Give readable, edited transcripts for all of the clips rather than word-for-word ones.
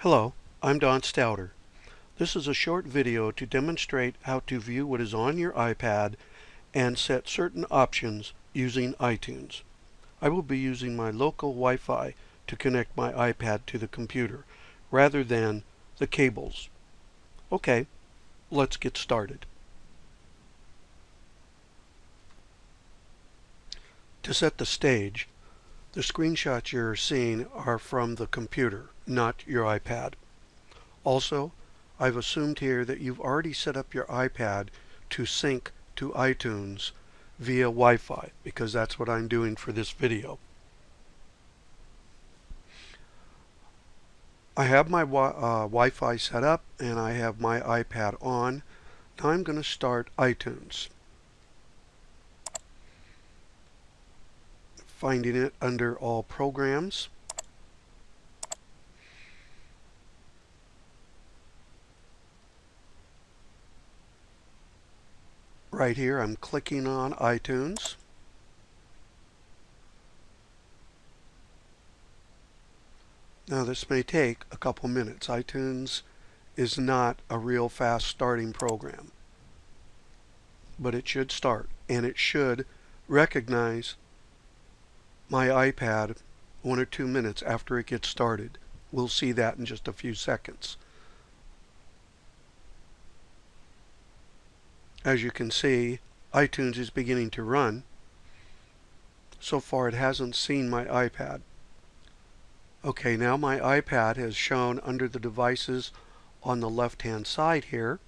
Hello, I'm Don Stouter. This is a short video to demonstrate how to view what is on your iPad and set certain options using iTunes. I will be using my local Wi-Fi to connect my iPad to the computer rather than the cables. Okay, let's get started. To set the stage, the screenshots you're seeing are from the computer, not your iPad. Also, I've assumed here that you've already set up your iPad to sync to iTunes via Wi-Fi, because that's what I'm doing for this video. I have my Wi-Fi set up and I have my iPad on. Now I'm going to start iTunes. Finding it under All Programs. Right here, I'm clicking on iTunes. Now this may take a couple minutes. iTunes is not a real fast starting program, but it should start, and it should recognize my iPad 1 or 2 minutes after it gets started. We'll see that in just a few seconds. As you can see, iTunes is beginning to run. So far it hasn't seen my iPad. Okay, now my iPad has shown under the devices on the left-hand side here.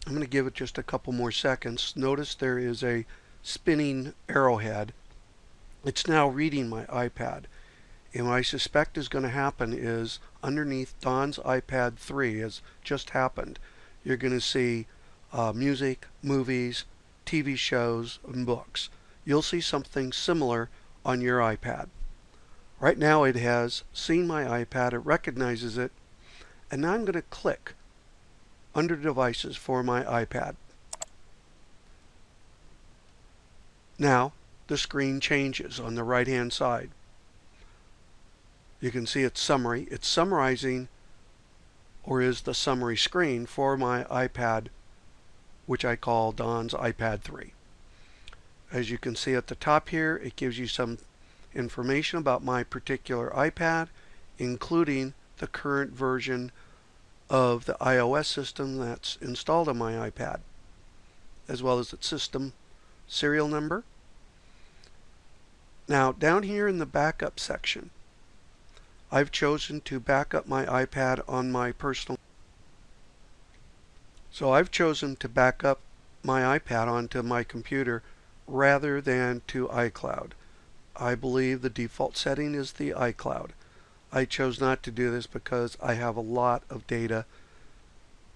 I'm going to give it just a couple more seconds. Notice there is a spinning arrowhead. It's now reading my iPad. And what I suspect is going to happen is underneath Don's iPad 3 has just happened. You're going to see music, movies, TV shows, and books. You'll see something similar on your iPad. Right now it has seen my iPad, it recognizes it, and now I'm going to click under devices for my iPad. Now the screen changes on the right hand side. You can see its summary. It's summarizing, or is the summary screen for my iPad, which I call Don's iPad 3. As you can see at the top here, it gives you some information about my particular iPad, including the current version of the iOS system that's installed on my iPad, as well as its system serial number. Now, down here in the backup section, I've chosen to back up my iPad on my personal. So I've chosen to back up my iPad onto my computer rather than to iCloud. I believe the default setting is the iCloud. I chose not to do this because I have a lot of data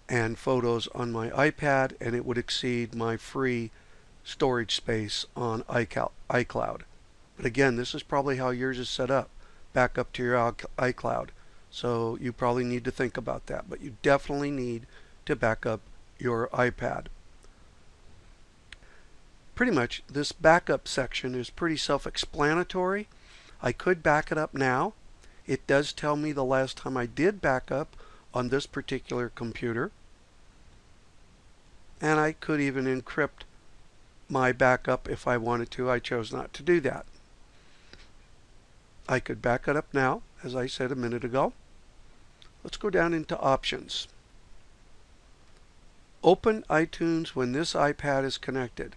and photos on my iPad, and it would exceed my free storage space on iCloud. But again, this is probably how yours is set up. Back up to your iCloud. So you probably need to think about that, but you definitely need to back up your iPad. Pretty much this backup section is pretty self-explanatory. I could back it up now. It does tell me the last time I did back up on this particular computer, and I could even encrypt my backup if I wanted to. I chose not to do that. I could back it up now, as I said a minute ago. Let's go down into Options. Open iTunes when this iPad is connected.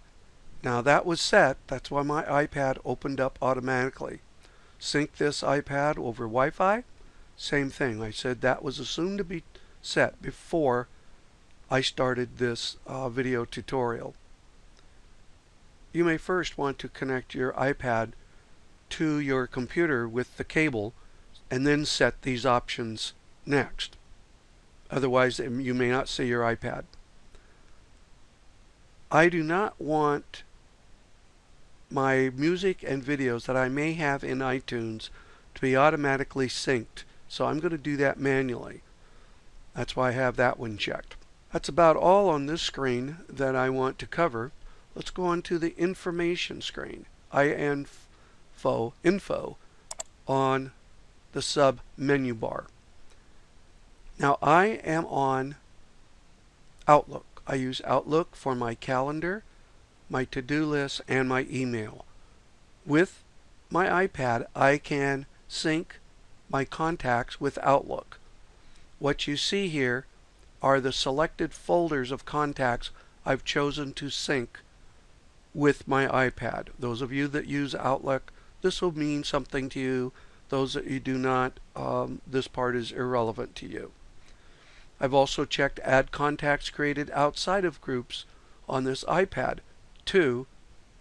Now that was set, that's why my iPad opened up automatically. Sync this iPad over Wi-Fi, same thing. I said that was assumed to be set before I started this video tutorial. You may first want to connect your iPad to your computer with the cable and then set these options next. Otherwise you may not see your iPad. I do not want my music and videos that I may have in iTunes to be automatically synced, so I'm going to do that manually. That's why I have that one checked. That's about all on this screen that I want to cover. Let's go on to the information screen. Info on the sub menu bar. Now I am on Outlook. I use Outlook for my calendar, my to-do list, and my email. With my iPad, I can sync my contacts with Outlook. What you see here are the selected folders of contacts I've chosen to sync with my iPad. Those of you that use Outlook, this will mean something to you. Those that you do not, this part is irrelevant to you. I've also checked Add Contacts Created Outside of Groups on this iPad to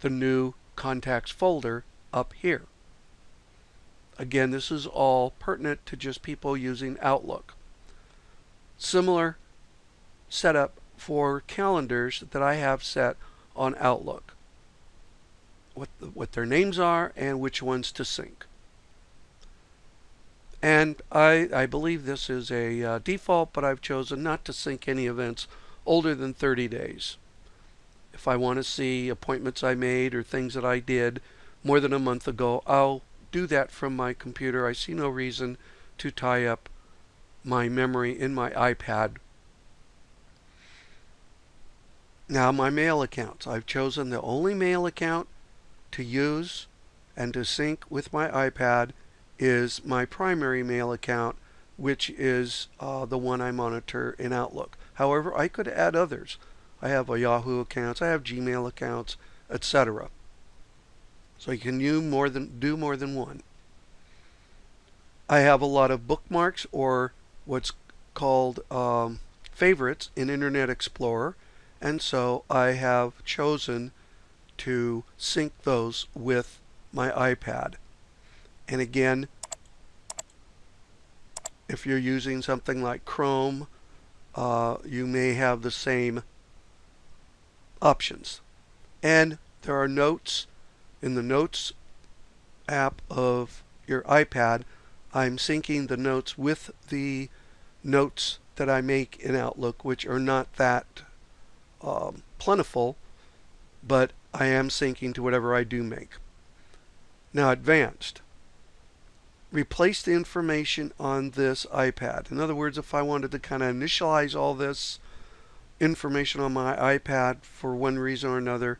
the new Contacts folder up here. Again, this is all pertinent to just people using Outlook. Similar setup for calendars that I have set on Outlook. What their names are and which ones to sync. And I believe this is a default, but I've chosen not to sync any events older than 30 days. If I want to see appointments I made or things that I did more than a month ago, I'll do that from my computer. I see no reason to tie up my memory in my iPad. Now my mail accounts. I've chosen the only mail account to use and to sync with my iPad is my primary mail account, which is the one I monitor in Outlook. However, I could add others. I have a Yahoo accounts, I have Gmail accounts, etc. So you can do more than one. I have a lot of bookmarks, or what's called favorites in Internet Explorer, and so I have chosen to sync those with my iPad. And again, if you're using something like Chrome, you may have the same options. And there are notes in the Notes app of your iPad. I'm syncing the notes with the notes that I make in Outlook, which are not that plentiful, but I am syncing to whatever I do make. Now, advanced. Replace the information on this iPad. In other words, if I wanted to kind of initialize all this information on my iPad for one reason or another,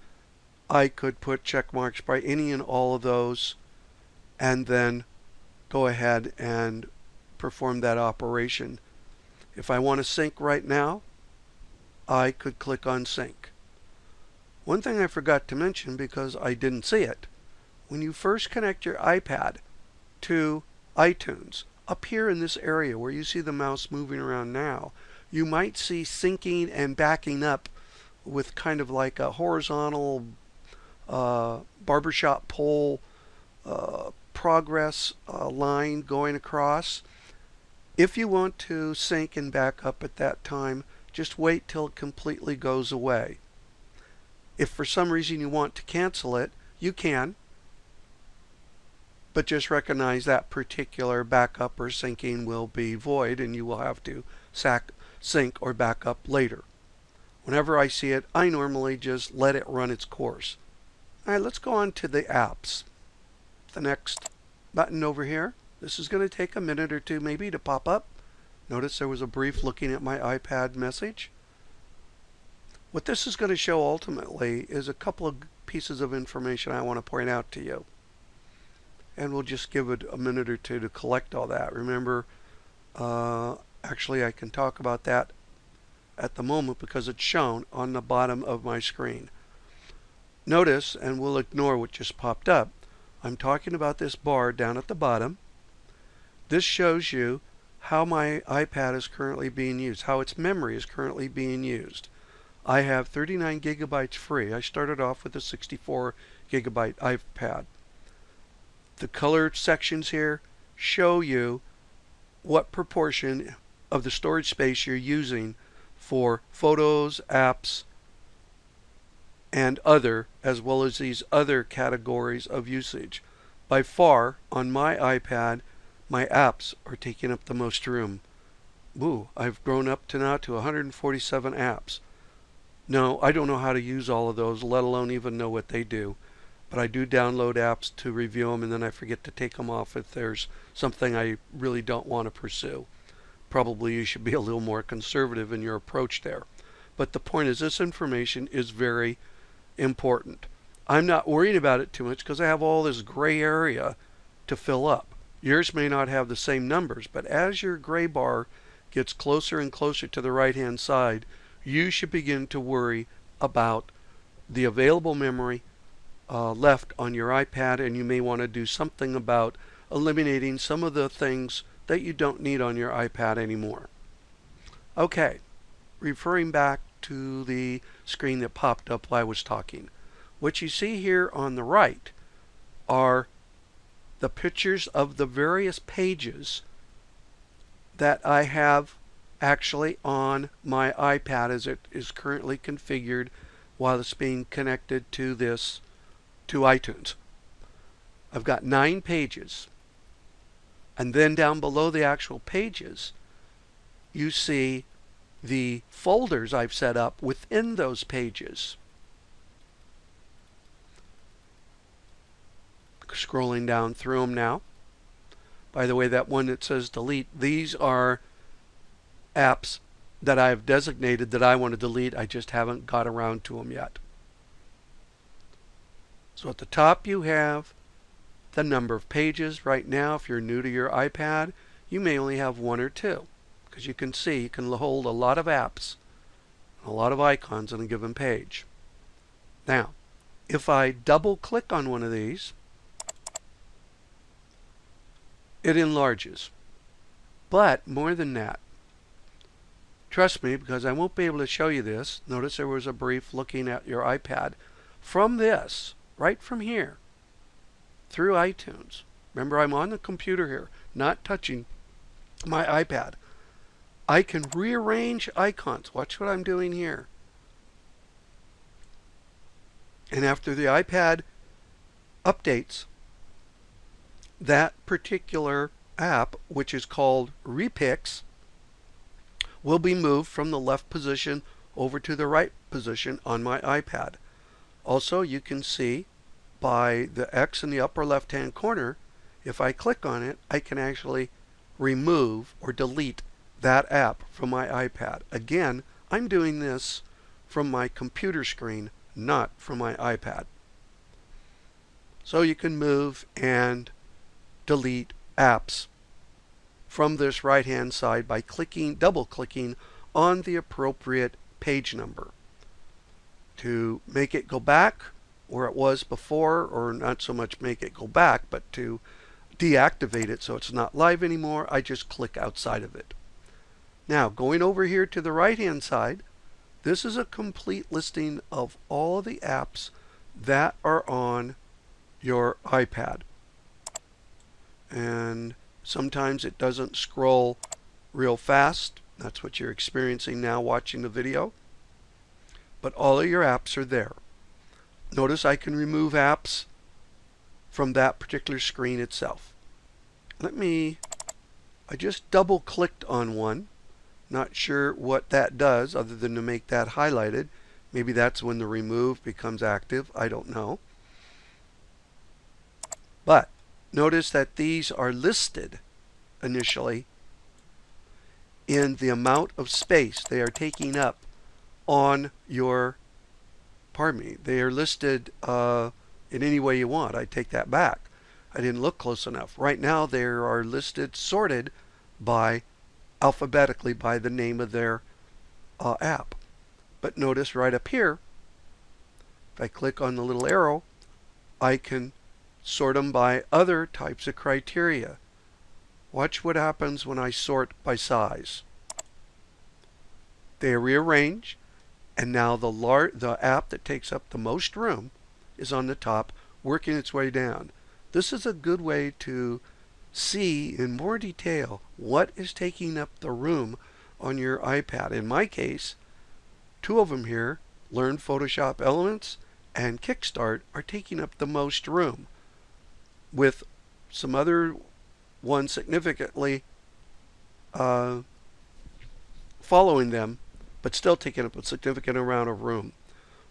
I could put check marks by any and all of those and then go ahead and perform that operation. If I want to sync right now, I could click on sync. One thing I forgot to mention because I didn't see it, when you first connect your iPad to iTunes, up here in this area where you see the mouse moving around now, you might see syncing and backing up with kind of like a horizontal barbershop pole progress line going across. If you want to sync and back up at that time, just wait till it completely goes away. If for some reason you want to cancel it, you can, but just recognize that particular backup or syncing will be void and you will have to sync or back up later. Whenever I see it, I normally just let it run its course. Alright, let's go on to the apps. The next button over here. This is going to take a minute or two maybe to pop up. Notice there was a brief looking at my iPad message. What this is going to show ultimately is a couple of pieces of information I want to point out to you. And we'll just give it a minute or two to collect all that. Remember, actually I can talk about that at the moment because it's shown on the bottom of my screen. Notice, and we'll ignore what just popped up, I'm talking about this bar down at the bottom. This shows you how my iPad is currently being used, how its memory is currently being used. I have 39 gigabytes free. I started off with a 64 gigabyte iPad. The colored sections here show you what proportion of the storage space you're using for photos, apps, and other, as well as these other categories of usage. By far, on my iPad, my apps are taking up the most room. Ooh, I've grown up to now to 147 apps. No, I don't know how to use all of those, let alone even know what they do. but I do download apps to review them, and then I forget to take them off if there's something I really don't want to pursue. Probably you should be a little more conservative in your approach there. But the point is, this information is very important. I'm not worrying about it too much because I have all this gray area to fill up. Yours may not have the same numbers, but as your gray bar gets closer and closer to the right-hand side, you should begin to worry about the available memory left on your iPad, and you may want to do something about eliminating some of the things that you don't need on your iPad anymore. Okay, referring back to the screen that popped up while I was talking. What you see here on the right are the pictures of the various pages that I have actually on my iPad as it is currently configured while it's being connected to iTunes. I've got 9 pages. And then down below the actual pages, you see the folders I've set up within those pages. Scrolling down through them now. By the way, that one that says delete, these are apps that I've designated that I want to delete. I just haven't got around to them yet. So at the top you have the number of pages. Right now, if you're new to your iPad, you may only have 1 or 2, because you can see you can hold a lot of apps, a lot of icons on a given page. Now, if I double click on one of these, it enlarges. But more than that, trust me, because I won't be able to show you this. Notice there was a brief looking at your iPad. From this, right from here, through iTunes. Remember, I'm on the computer here, not touching my iPad. I can rearrange icons. Watch what I'm doing here. And after the iPad updates, that particular app, which is called Repix, will be moved from the left position over to the right position on my iPad. Also, you can see by the X in the upper left hand corner, if I click on it, I can actually remove or delete that app from my iPad. Again, I'm doing this from my computer screen, not from my iPad. So you can move and delete apps from this right hand side by double clicking on the appropriate page number. To make it go back where it was before, or not so much make it go back, but to deactivate it so it's not live anymore, I just click outside of it. Now, going over here to the right hand side, this is a complete listing of all the apps that are on your iPad. And sometimes it doesn't scroll real fast. That's what you're experiencing now watching the video. But all of your apps are there. Notice I can remove apps from that particular screen itself. I just double clicked on one. Not sure what that does other than to make that highlighted. Maybe that's when the remove becomes active. I don't know. But notice that these are listed initially in the amount of space they are taking up on your, they are listed in any way you want. I take that back. I didn't look close enough. Right now they are listed, sorted by alphabetically by the name of their app. But notice right up here, if I click on the little arrow, I can sort them by other types of criteria. Watch what happens when I sort by size. They rearrange, and now the app that takes up the most room is on the top, working its way down. This is a good way to see in more detail what is taking up the room on your iPad. In my case, 2 of them here, Learn Photoshop Elements and Kickstart, are taking up the most room, with some other ones significantly following them, but still taking up a significant amount of room.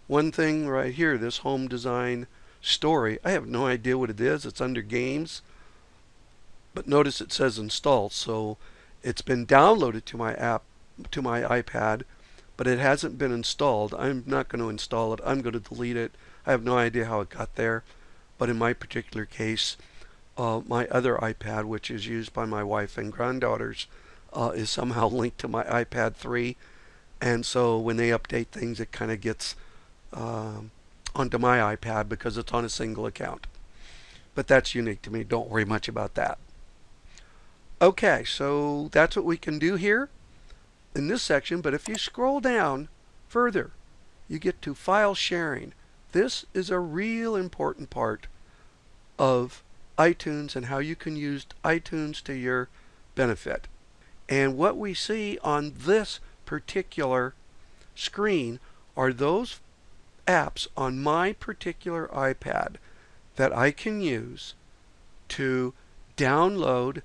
One thing right here, this home design story. I have no idea what it is. It's under games, but notice it says install. So it's been downloaded to my iPad, but it hasn't been installed. I'm not going to install it. I'm going to delete it. I have no idea how it got there, but in my particular case, my other iPad, which is used by my wife and granddaughters, is somehow linked to my iPad 3, and so when they update things, it kind of gets onto my iPad because it's on a single account. But that's unique to me. Don't worry much about that. Okay, so that's what we can do here in this section, but if you scroll down further, you get to file sharing. This is a real important part of iTunes and how you can use iTunes to your benefit. And what we see on this particular screen are those apps on my particular iPad that I can use to download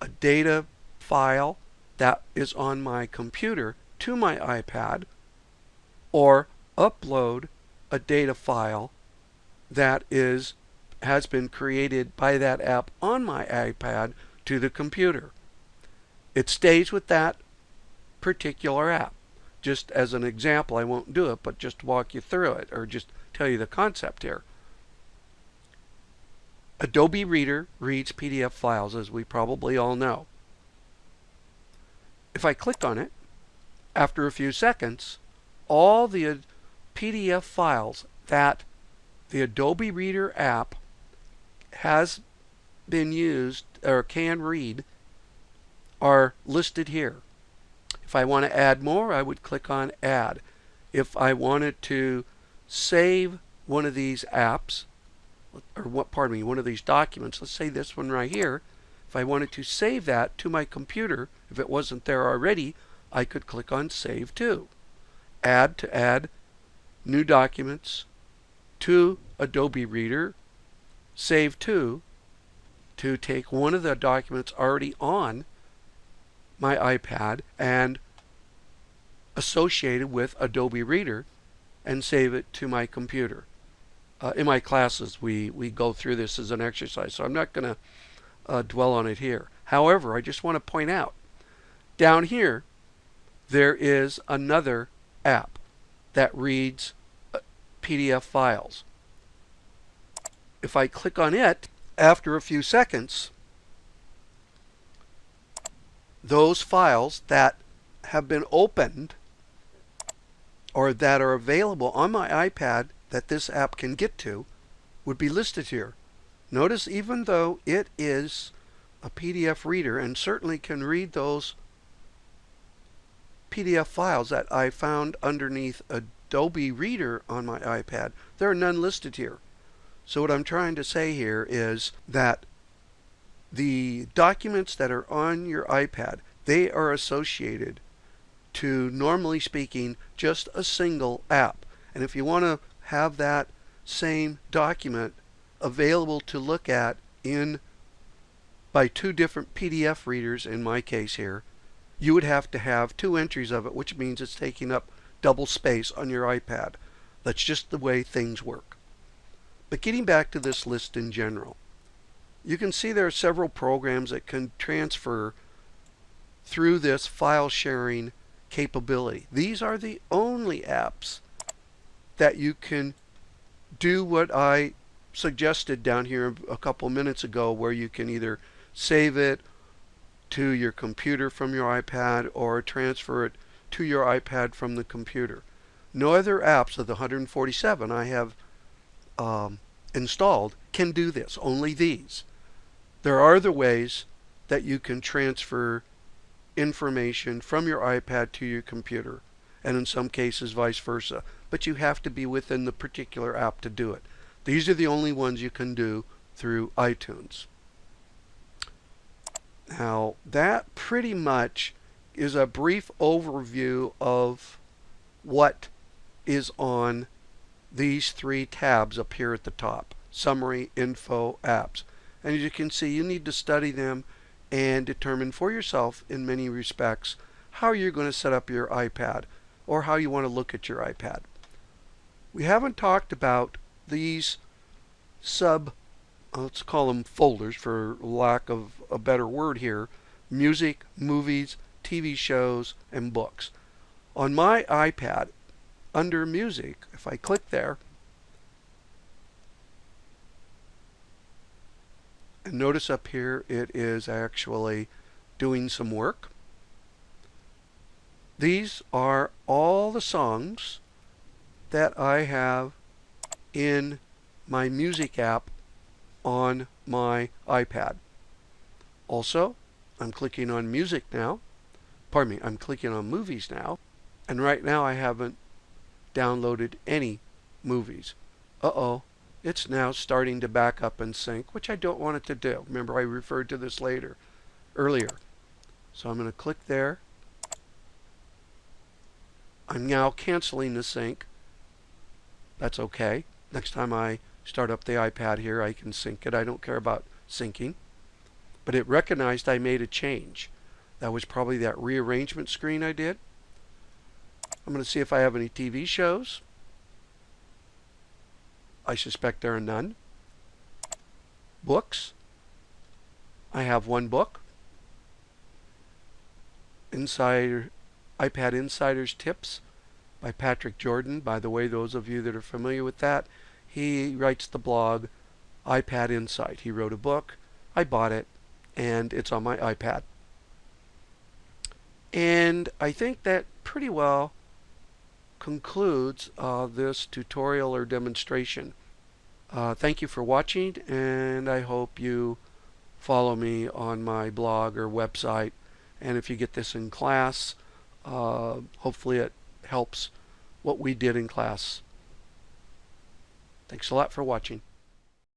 a data file that is on my computer to my iPad, or upload a data file that has been created by that app on my iPad to the computer. It stays with that particular app. Just as an example, I won't do it, but just walk you through it, or just tell you the concept here. Adobe Reader reads PDF files, as we probably all know. If I click on it, after a few seconds, all the PDF files that the Adobe Reader app has been used or can read are listed here. If I want to add more, I would click on Add. If I wanted to save one of these apps, or one of these documents, let's say this one right here, if I wanted to save that to my computer, if it wasn't there already, I could click on Save To. Add to add new documents to Adobe Reader. Save to take one of the documents already on my iPad and associated with Adobe Reader and save it to my computer. In my classes, we go through this as an exercise, so I'm not going to dwell on it here. However, I just want to point out, down here, there is another app that reads PDF files. If I click on it, after a few seconds, those files that have been opened or that are available on my iPad that this app can get to would be listed here. Notice, even though it is a PDF reader and certainly can read those PDF files that I found underneath Adobe Reader on my iPad, there are none listed here. So what I'm trying to say here is that the documents that are on your iPad, they are associated to, normally speaking, just a single app. And if you want to have that same document available to look at by two different PDF readers, in my case here, you would have to have two entries of it, which means it's taking up double space on your iPad. That's just the way things work. But getting back to this list in general, you can see there are several programs that can transfer through this file sharing capability. These are the only apps that you can do what I suggested down here a couple minutes ago, where you can either save it to your computer from your iPad or transfer it to your iPad from the computer. No other apps of the 147 I have installed can do this, only these. There are other ways that you can transfer information from your iPad to your computer, and in some cases vice versa, but you have to be within the particular app to do it. These are the only ones you can do through iTunes. Now, that pretty much is a brief overview of what is on these three tabs up here at the top: Summary, Info, Apps. And as you can see, you need to study them and determine for yourself, in many respects, how you're going to set up your iPad or how you want to look at your iPad. We haven't talked about these let's call them folders for lack of a better word here: music, movies, TV shows, and books. On my iPad, under music, if I click there, and notice up here it is actually doing some work. These are all the songs that I have in my music app on my iPad. Also, I'm clicking on music now. Pardon me, I'm clicking on movies now. And right now I haven't downloaded any movies. Uh-oh, it's now starting to back up and sync, which I don't want it to do. Remember, I referred to this earlier. So I'm going to click there. I'm now canceling the sync. That's okay. Next time I start up the iPad here, I can sync it. I don't care about syncing. But it recognized I made a change. That was probably that rearrangement screen I did. I'm going to see if I have any TV shows. I suspect there are none. Books. I have one book. iPad Insider's Tips by Patrick Jordan. By the way, those of you that are familiar with that, he writes the blog iPad Insight. He wrote a book. I bought it, and it's on my iPad. And I think that pretty well concludes this tutorial or demonstration. Thank you for watching, and I hope you follow me on my blog or website. And if you get this in class, hopefully it helps what we did in class. Thanks a lot for watching.